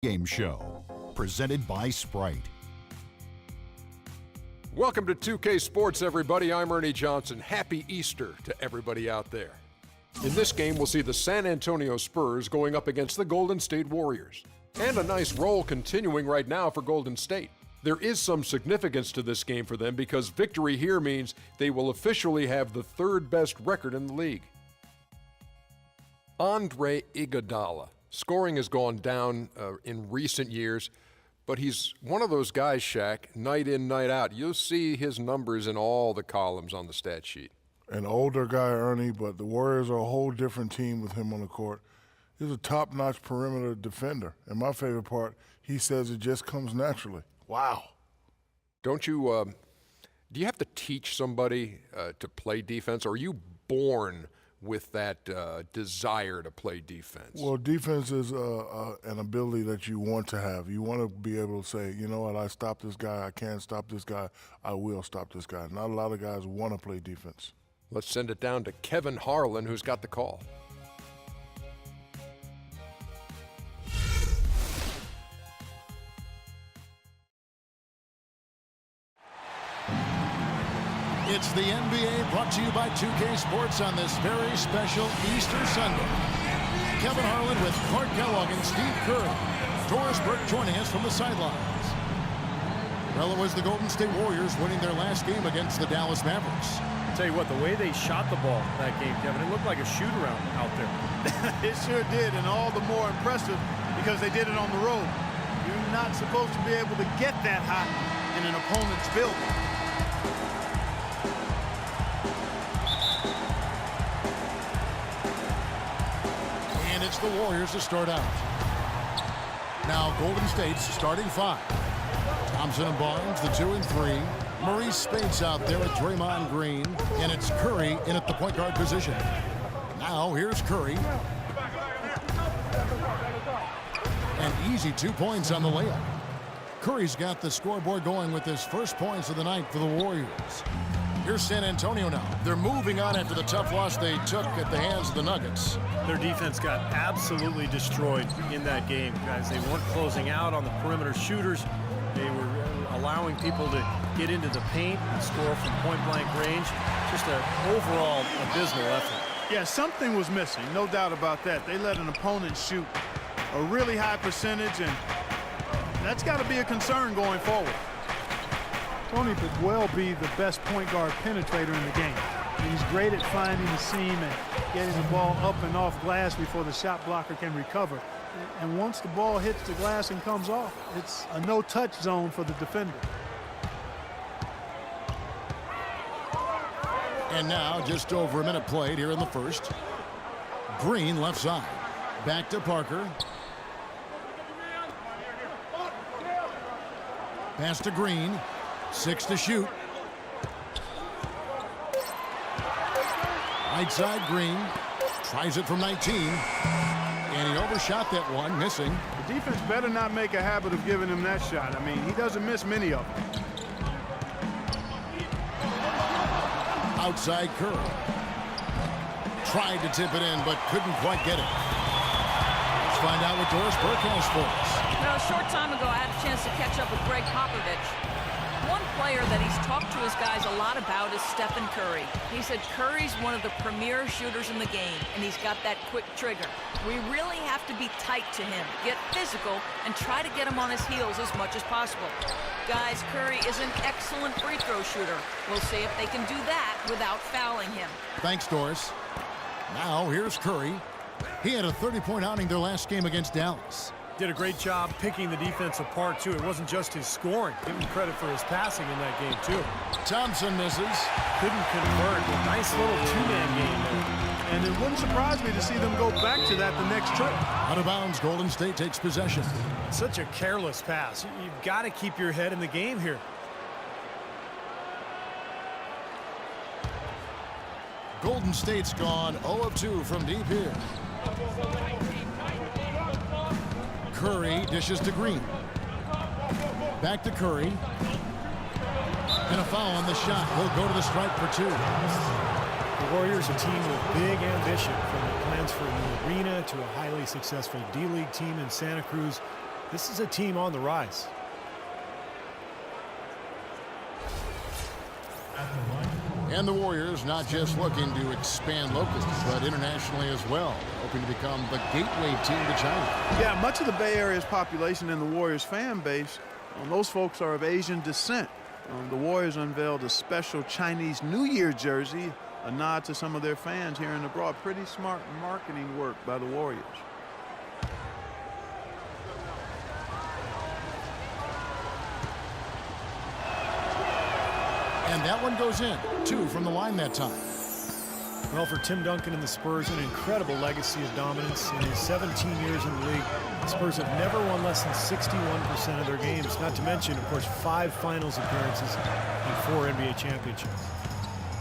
Game Show, presented by Sprite. Welcome to 2K Sports, everybody. I'm Ernie Johnson. Happy Easter to everybody out there. In this game, we'll see the San Antonio Spurs going up against the Golden State Warriors. And a nice roll continuing right now for Golden State. There is some significance to this game for them because victory here means they will officially have the third best record in the league. Andre Iguodala. Scoring has gone down in recent years, but he's one of those guys, Shaq, night in, night out. You'll see his numbers in all the columns on the stat sheet. An older guy, Ernie, but the Warriors are a whole different team with him on the court. He's a top-notch perimeter defender. And my favorite part, he says it just comes naturally. Wow. Don't you, do you have to teach somebody to play defense, or are you born with that desire to play defense? Well, defense is an ability that you want to have. You want to be able to say, you know what, I stopped this guy, I can't stop this guy, I will stop this guy. Not a lot of guys want to play defense. Let's send it down to Kevin Harlan, who's got the call. It's the NBA brought to you by 2K Sports on this very special Easter Sunday. Kevin Harlan with Clark Kellogg and Steve Curry. Doris Burke joining us from the sidelines. Well, it was the Golden State Warriors winning their last game against the Dallas Mavericks. I'll tell you what, the way they shot the ball that game, Kevin, it looked like a shoot-around out there. It sure did, and all the more impressive because they did it on the road. You're not supposed to be able to get that hot in an opponent's building. And it's the Warriors to start out. Now Golden State's starting five. Thompson and Barnes, the 2 and 3. Maurice Spates out there with Draymond Green. And it's Curry in at the point guard position. Now here's Curry. An easy 2 points on the layup. Curry's got the scoreboard going with his first points of the night for the Warriors. Here's San Antonio now. They're moving on after the tough loss they took at the hands of the Nuggets. Their defense got absolutely destroyed in that game, guys. They weren't closing out on the perimeter shooters. They were allowing people to get into the paint and score from point-blank range. Just an overall abysmal effort. Yeah, something was missing, no doubt about that. They let an opponent shoot a really high percentage, and that's got to be a concern going forward. Tony could well be the best point guard penetrator in the game. He's great at finding the seam and getting the ball up and off glass before the shot blocker can recover. And once the ball hits the glass and comes off, it's a no-touch zone for the defender. And now just over a minute played here in the first. Green left side. Back to Parker. Pass to Green. 6 to shoot. Right side, Green. Tries it from 19. And he overshot that one, missing. The defense better not make a habit of giving him that shot. I mean, he doesn't miss many of them. Outside Curry. Tried to tip it in, but couldn't quite get it. Let's find out what Doris Burke has for us. Now, a short time ago, I had a chance to catch up with Greg Popovich. One player that he's talked to his guys a lot about is Stephen Curry. He said Curry's one of the premier shooters in the game, and he's got that quick trigger. We really have to be tight to him, get physical, and try to get him on his heels as much as possible. Guys, Curry is an excellent free throw shooter. We'll see if they can do that without fouling him. Thanks, Doris. Now, here's Curry. He had a 30-point outing their last game against Dallas. Did a great job picking the defense apart, too. It wasn't just his scoring. Give him credit for his passing in that game, too. Thompson misses. Couldn't convert. Nice little two-man game there. And it wouldn't surprise me to see them go back to that the next trip. Out of bounds, Golden State takes possession. Such a careless pass. You've got to keep your head in the game here. Golden State's gone 0 of 2 from deep here. Curry dishes to Green. Back to Curry. And a foul on the shot. Will go to the stripe for 2. The Warriors, a team with big ambition, from the plans for a new arena to a highly successful D-League team in Santa Cruz. This is a team on the rise. And the Warriors not just looking to expand locally, but internationally as well, hoping to become the gateway team to China. Yeah, much of the Bay Area's population and the Warriors fan base, those folks are of Asian descent. The Warriors unveiled a special Chinese New Year jersey, a nod to some of their fans here and abroad. Pretty smart marketing work by the Warriors. And that one goes in. 2 from the line that time. Well, for Tim Duncan and the Spurs, an incredible legacy of dominance. In his 17 years in the league, the Spurs have never won less than 61% of their games. Not to mention, of course, 5 finals appearances and 4 NBA championships.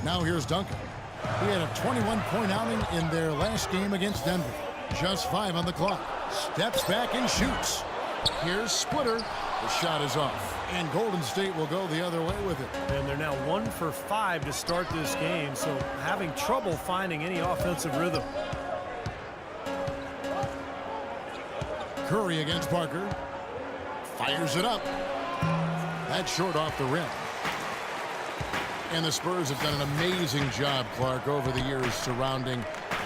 Now here's Duncan. He had a 21-point outing in their last game against Denver. Just 5 on the clock. Steps back and shoots. Here's Splitter. The shot is off. And Golden State will go the other way with it. And they're now 1 for 5 to start this game, so having trouble finding any offensive rhythm. Curry against Parker. Fires it up. That's short off the rim. And the Spurs have done an amazing job, Clark, over the years surrounding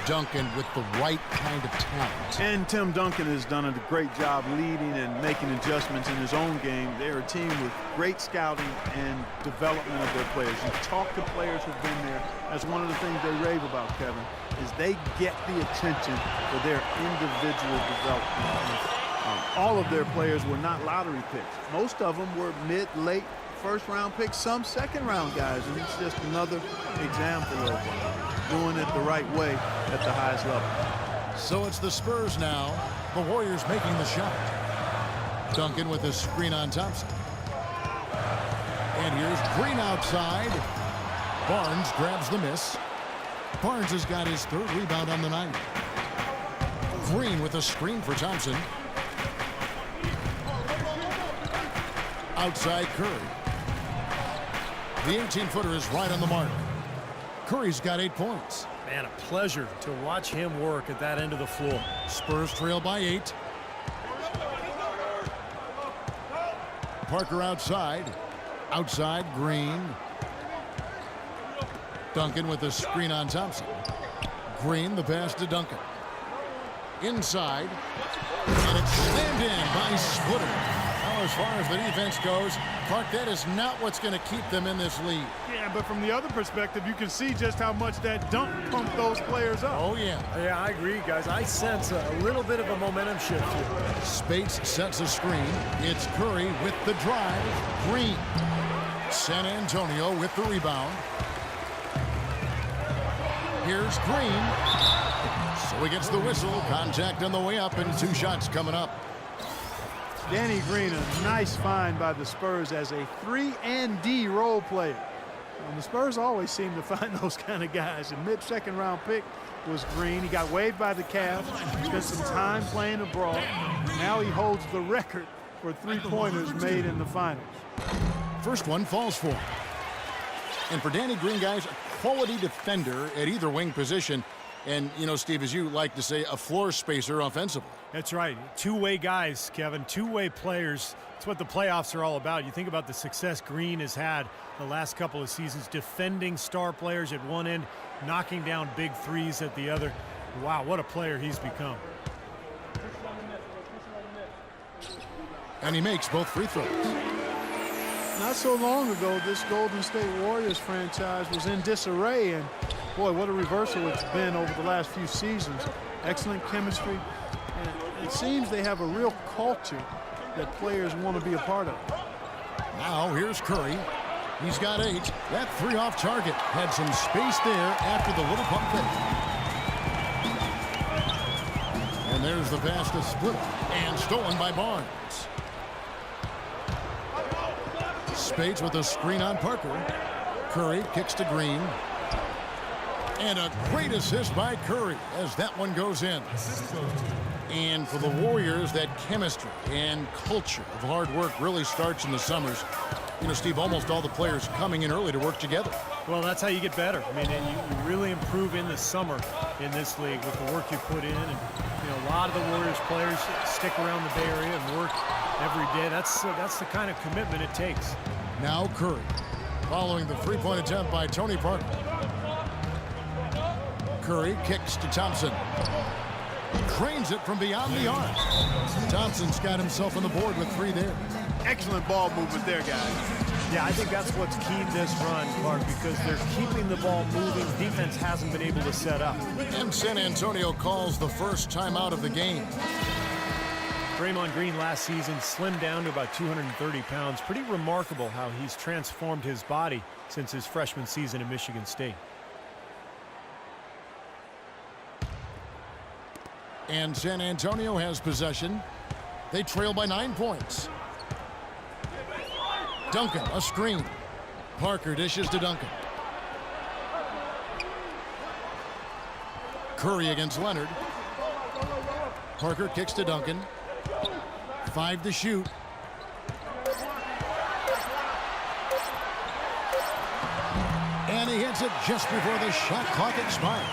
Duncan with the right kind of talent. And Tim Duncan has done a great job leading and making adjustments in his own game. They're a team with great scouting and development of their players. You talk to players who've been there. That's one of the things they rave about, Kevin, is they get the attention for their individual development. All of their players were not lottery picks. Most of them were mid, late, first-round picks, some second-round guys, and it's just another example of doing it the right way at the highest level. So it's the Spurs now. The Warriors making the shot. Duncan with a screen on Thompson. And here's Green outside. Barnes grabs the miss. Barnes has got his 3rd rebound on the night. Green with a screen for Thompson. Outside Curry. The 18-footer is right on the mark. Curry's got 8 points. Man, a pleasure to watch him work at that end of the floor. Spurs trail by 8. Parker outside. Outside Green. Duncan with a screen on Thompson. Green, the pass to Duncan. Inside. And it's slammed in by Splitter. Now, as far as the defense goes, Clark, that is not what's going to keep them in this league. Yeah, but from the other perspective, you can see just how much that dunk pumped those players up. Oh, yeah. Yeah, I agree, guys. I sense a little bit of a momentum shift here. Spates sets a screen. It's Curry with the drive. Green. San Antonio with the rebound. Here's Green. So he gets the whistle. Contact on the way up and 2 shots coming up. Danny Green, a nice find by the Spurs as a 3-and-D role player. And the Spurs always seem to find those kind of guys. A mid-second round pick was Green. He got waived by the Cavs, spent some time playing abroad. Now he holds the record for 3-pointers made in the finals. First one falls for him. And for Danny Green, guys, a quality defender at either wing position. And, you know, Steve, as you like to say, a floor spacer offensively. That's right. Two-way guys, Kevin. Two-way players. That's what the playoffs are all about. You think about the success Green has had the last couple of seasons, defending star players at one end, knocking down big threes at the other. Wow, what a player he's become. And he makes both free throws. Not so long ago, this Golden State Warriors franchise was in disarray, and boy, what a reversal it's been over the last few seasons. Excellent chemistry, and it seems they have a real culture that players want to be a part of. Now here's Curry. He's got 8. That 3 off target. Had some space there after the little pump fake. And there's the pass to Split. And stolen by Barnes. Spades with a screen on Parker. Curry kicks to Green. And a great assist by Curry as that one goes in. And for the Warriors, that chemistry and culture of hard work really starts in the summers. You know, Steve, almost all the players coming in early to work together. Well, that's how you get better. I mean, you really improve in the summer in this league with the work you put in. And, you know, a lot of the Warriors players stick around the Bay Area and work every day. That's the kind of commitment it takes. Now Curry, following the three-point attempt by Tony Parker. Curry kicks to Thompson. Cranes it from beyond the arc. Thompson's got himself on the board with 3 there. Excellent ball movement there, guys. Yeah, I think that's what's keyed this run, Clark, because they're keeping the ball moving. Defense hasn't been able to set up. And San Antonio calls the first timeout of the game. Draymond Green last season slimmed down to about 230 pounds. Pretty remarkable how he's transformed his body since his freshman season at Michigan State. And San Antonio has possession. They trail by 9 points. Duncan, a screen. Parker dishes to Duncan. Curry against Leonard. Parker kicks to Duncan. 5 to shoot. And he hits it just before the shot clock expires.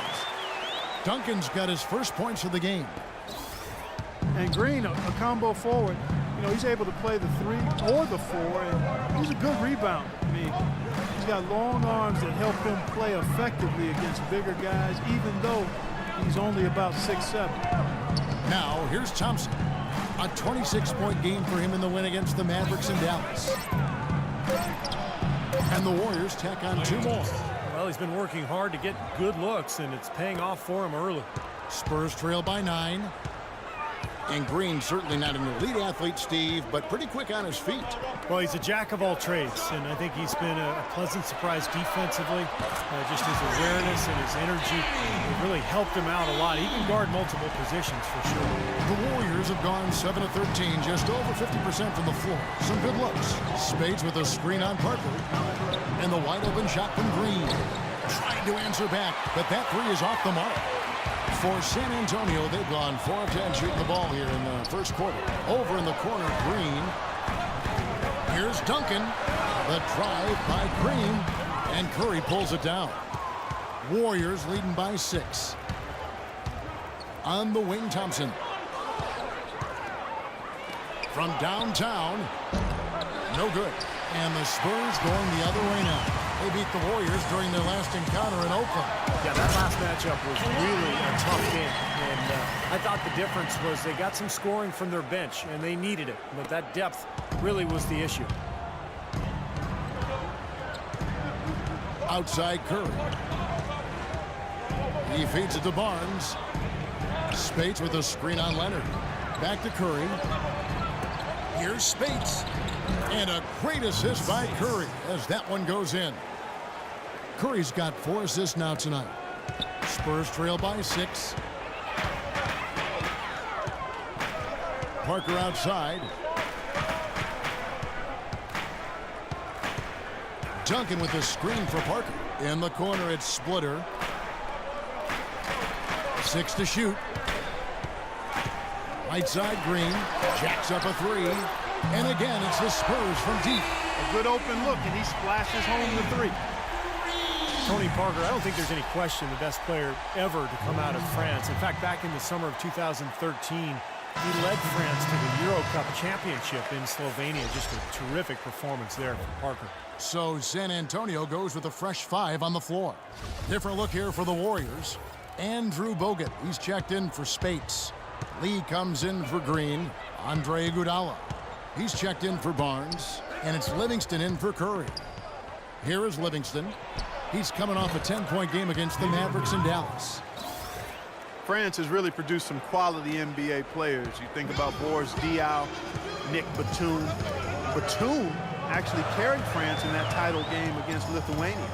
Duncan's got his first points of the game. And Green, a combo forward. You know, he's able to play the 3 or the 4, and he's a good rebounder. I mean, he's got long arms that help him play effectively against bigger guys, even though he's only about 6'7". Now, here's Thompson. A 26-point game for him in the win against the Mavericks in Dallas. And the Warriors tack on 2 more. Well, he's been working hard to get good looks, and it's paying off for him early. Spurs trail by 9. And Green, certainly not an elite athlete, Steve, but pretty quick on his feet. Well, he's a jack of all trades, and I think he's been a pleasant surprise defensively. Just his awareness and his energy have really helped him out a lot. He can guard multiple positions for sure. The Warriors have gone 7 of 13, just over 50% from the floor. Some good looks. Spades with a screen on Parker. And the wide open shot from Green. Trying to answer back, but that 3 is off the mark. For San Antonio, they've gone 4 of 10 shooting the ball here in the first quarter. Over in the corner, Green. Here's Duncan. The drive by Green. And Curry pulls it down. Warriors leading by 6. On the wing, Thompson. From downtown. No good. And the Spurs going the other way now. They beat the Warriors during their last encounter in Oakland. Yeah, that last matchup was really a tough game. And I thought the difference was they got some scoring from their bench, and they needed it. But that depth really was the issue. Outside Curry. He feeds it to Barnes. Spates with a screen on Leonard. Back to Curry. Here's Spates. And a great assist by Curry as that one goes in. Curry's got 4 assists now tonight. Spurs trail by 6. Parker outside. Duncan with the screen for Parker. In the corner, it's Splitter. 6 to shoot. Right side, Green. Jacks up a 3. And again, it's the Spurs from deep. A good open look, and he splashes home the 3. Tony Parker, I don't think there's any question the best player ever to come out of France. In fact, back in the summer of 2013, he led France to the Euro Cup championship in Slovenia. Just a terrific performance there for Parker. So San Antonio goes with a fresh 5 on the floor. Different look here for the Warriors. Andrew Bogut, he's checked in for Spates. Lee comes in for Green. Andre Iguodala, he's checked in for Barnes. And it's Livingston in for Curry. Here is Livingston. He's coming off a 10-point game against the Mavericks in Dallas. France has really produced some quality NBA players. You think about Boris Diaw, Nick Batum. Batum actually carried France in that title game against Lithuania.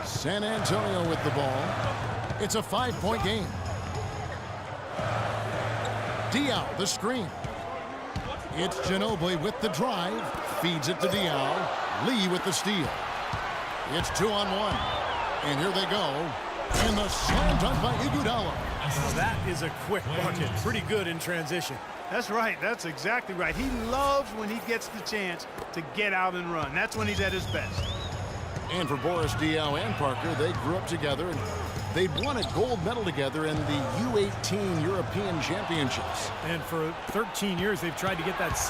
San Antonio with the ball. It's a 5-point game. Diaw, the screen. It's Ginobili with the drive. Feeds it to Diaw. Lee with the steal. It's 2-on-1. And here they go. And the slam dunk by Iguodala. That is a quick bucket. Pretty good in transition. That's right. That's exactly right. He loves when he gets the chance to get out and run. That's when he's at his best. And for Boris Diaw and Parker, they grew up together and They'd won a gold medal together in the U18 European Championships. And for 13 years, they've tried to get that second